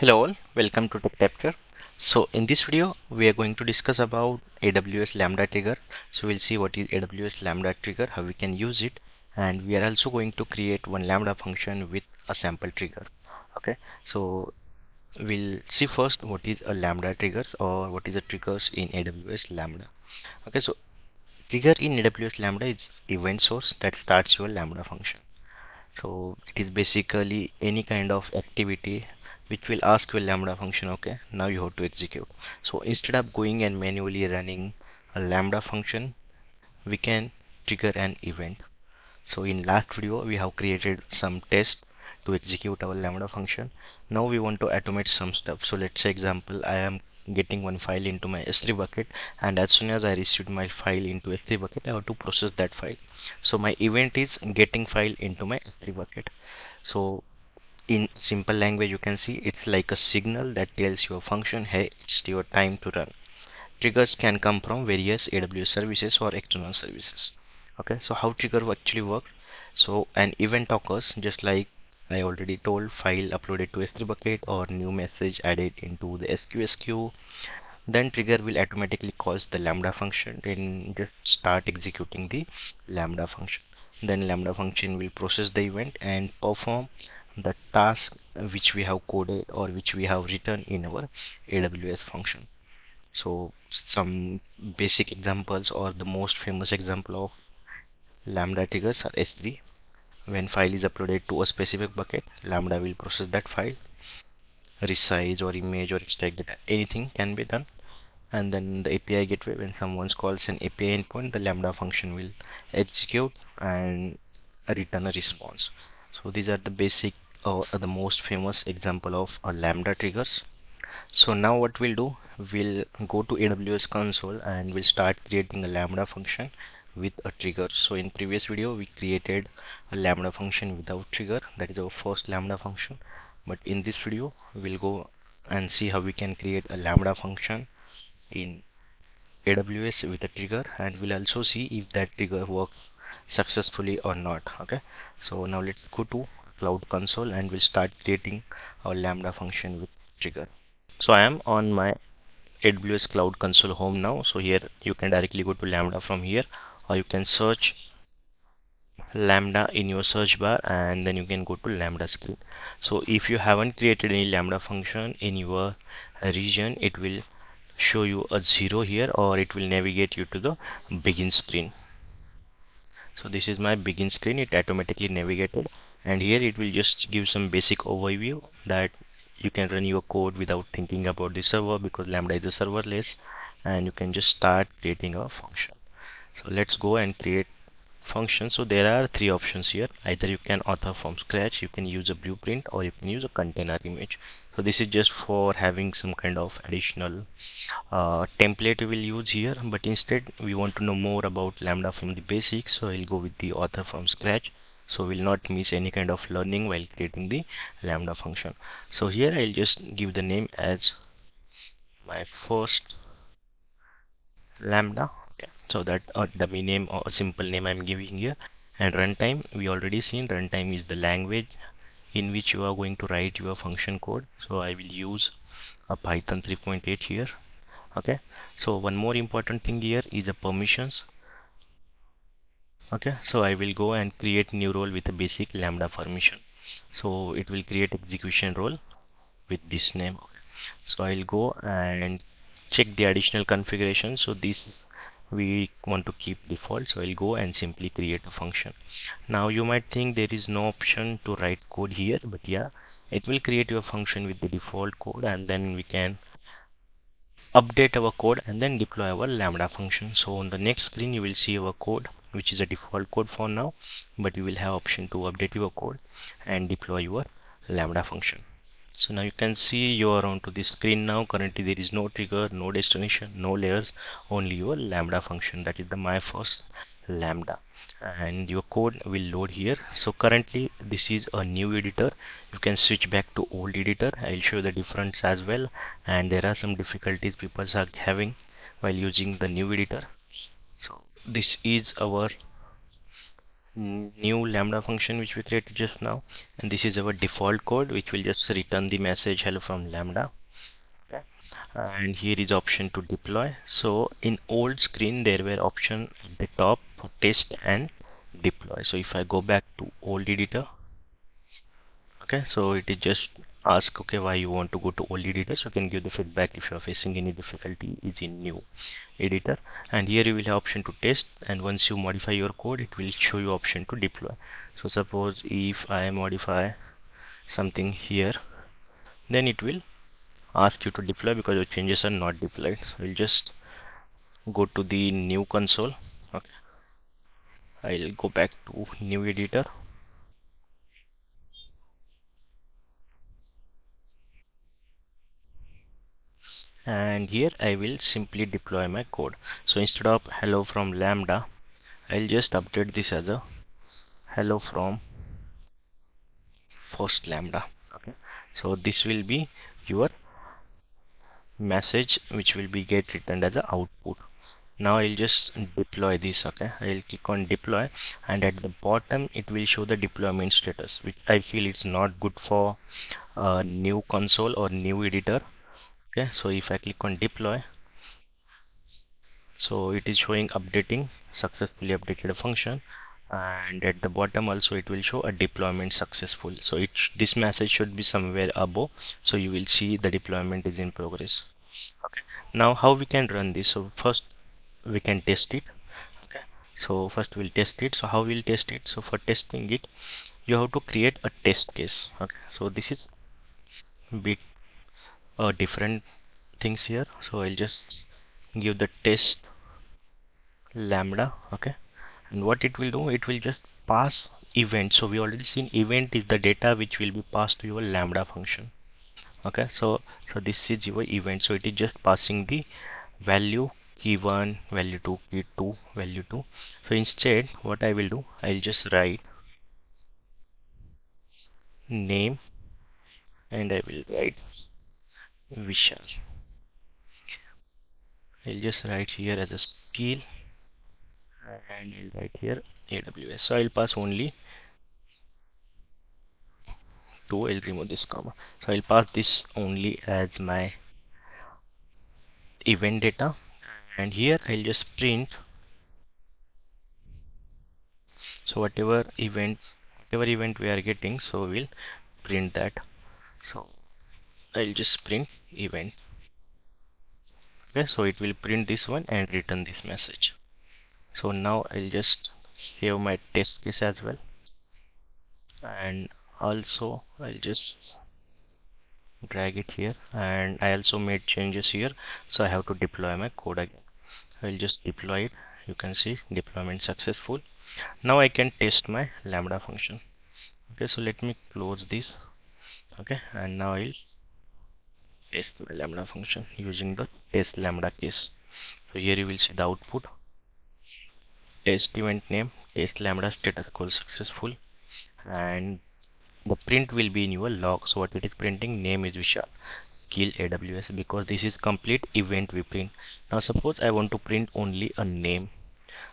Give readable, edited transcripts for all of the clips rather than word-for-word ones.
Hello all, welcome to Tech Chapter. So in this video we are going to discuss about AWS Lambda trigger. So we'll see what is AWS Lambda trigger, how we can use it, and we are also going to create one Lambda function with a sample trigger. Okay, so we'll see first what is a Lambda triggers or what is a triggers in AWS Lambda. Okay, so trigger in AWS Lambda is event source that starts your Lambda function. So it is basically any kind of activity which will ask your Lambda function, okay, now you have to execute. So instead of going and manually running a Lambda function, we can trigger an event. So in last video we have created some tests to execute our Lambda function. Now we want to automate some stuff. So let's say example, I am getting one file into my S3 bucket, and as soon as I received my file into S3 bucket, I have to process that file. So my event is getting file into my S3 bucket. So in simple language, you can see it's like a signal that tells your function, hey, it's your time to run. Triggers can come from various AWS services or external services. Okay, so how trigger actually works? So an event occurs just like I already told, file uploaded to S3 bucket or new message added into the SQS queue. Then trigger will automatically calls the Lambda function and just start executing the Lambda function. Then Lambda function will process the event and perform the task which we have coded or which we have written in our AWS function. So some basic examples or the most famous example of Lambda triggers are S3. When file is uploaded to a specific bucket, Lambda will process that file, resize or image or extract data. Anything can be done. And then the API gateway, when someone calls an API endpoint, the Lambda function will execute and return a response. So these are the basic or the most famous example of a Lambda triggers. So now what we'll do, we'll go to AWS console and we'll start creating a Lambda function with a trigger. So in previous video we created a Lambda function without trigger, that is our first Lambda function. But in this video we'll go and see how we can create a Lambda function in AWS with a trigger, and we'll also see if that trigger works successfully or not. Okay, so now let's go to Cloud Console and we'll start creating our Lambda function with trigger. So I am on my AWS Cloud Console home now. So here you can directly go to Lambda from here, or you can search Lambda in your search bar and then you can go to Lambda screen. So if you haven't created any Lambda function in your region, it will show you a 0 here, or it will navigate you to the begin screen. So this is my begin screen, it automatically navigated, and here it will just give some basic overview that you can run your code without thinking about the server because Lambda is a serverless, and you can just start creating a function. So let's go and create function. So there are three options here. Either you can author from scratch, you can use a blueprint, or you can use a container image. So this is just for having some kind of additional template we will use here, but instead we want to know more about Lambda from the basics, so I'll go with the author from scratch, so we'll not miss any kind of learning while creating the Lambda function. So here I'll just give the name as my first Lambda. Okay, so that dummy name or a simple name I'm giving here. And runtime, we already seen runtime is the language in which you are going to write your function code, so I will use a Python 3.8 here. Okay, so one more important thing here is the permissions. Okay, so I will go and create new role with a basic Lambda permission, so it will create execution role with this name. So I'll go and check the additional configuration. So this we want to keep default, so I'll go and simply create a function. Now you might think there is no option to write code here, but yeah, it will create your function with the default code, and then we can update our code and then deploy our Lambda function. So on the next screen you will see our code, which is a default code for now, but you will have option to update your code and deploy your Lambda function. So now you can see you are onto the screen now. Currently there is no trigger, no destination, no layers, only your Lambda function, that is the my first Lambda, and your code will load here. So currently this is a new editor, you can switch back to old editor. I'll show the difference as well, and there are some difficulties people are having while using the new editor. So this is our new lambda function which we created just now, and this is our default code which will just return the message hello from lambda. Okay. And here is option to deploy. So in old screen there were option at the top for test and deploy. So if I go back to old editor, okay, so it is just ask, okay, why you want to go to old editor, so you can give the feedback if you are facing any difficulty is in new editor. And here you will have option to test, and once you modify your code it will show you option to deploy. So suppose if I modify something here, then it will ask you to deploy because your changes are not deployed. So we'll just go to the new console. Okay, I'll go back to new editor, and here I will simply deploy my code. So instead of hello from lambda, I'll just update this as a hello from first lambda. Okay, so this will be your message which will be get returned as a output. Now I'll just deploy this. Okay, I'll click on deploy, and at the bottom it will show the deployment status, which I feel it's not good for a new console or new editor. Okay, so if I click on deploy, so it is showing updating successfully updated a function, and at the bottom also it will show a deployment successful. So this message should be somewhere above, so you will see the deployment is in progress. Okay, now how we can run this? So first we can test it. Okay, so first we'll test it. So how we'll test it? So for testing it, you have to create a test case. Okay, so this is bit different things here. So I'll just give the test lambda. Okay, and what it will do, it will just pass event. So we already seen event is the data which will be passed to your lambda function. Okay, so this is your event, so it is just passing the value key1, value 2, key2, value 2. So instead what I will do, I'll just write name, and I will write Vishal. I'll just write here as a skill, and I'll write here AWS. So I'll pass only 2. I'll remove this comma. So I'll pass this only as my event data, and here I'll just print. So whatever event we are getting, so we'll print that. So I'll just print event. Okay, so it will print this one and return this message. So now I'll just save my test case as well, and also I'll just drag it here, and I also made changes here, so I have to deploy my code again. I'll just deploy it. You can see deployment successful. Now I can test my lambda function. Okay, so let me close this. Okay, and now I'll test my lambda function using the test lambda case. So here you will see the output, test event name, test lambda status call successful, and the print will be in your log. So what it is printing, name is Vishal, kill AWS, because this is complete event we print. Now suppose I want to print only a name,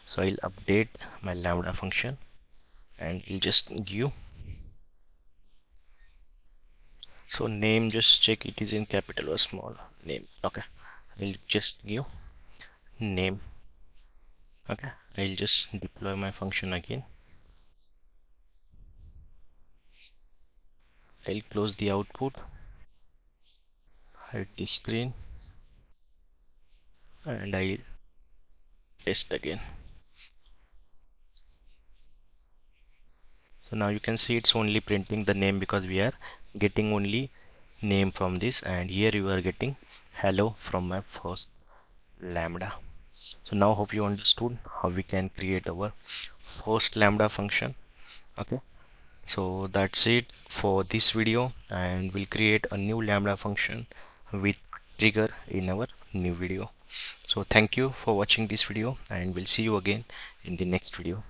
so I'll update my lambda function, and we'll just give, so name, just check it is in capital or small, name. Okay, I'll just give name. Okay, I'll just deploy my function again. I'll close the output, hide the screen, and I'll test again. So now you can see it's only printing the name because we are getting only name from this, and here you are getting hello from my first lambda. So now hope you understood how we can create our first lambda function. Okay, so that's it for this video, and we'll create a new lambda function with trigger in our new video. So thank you for watching this video, and we'll see you again in the next video.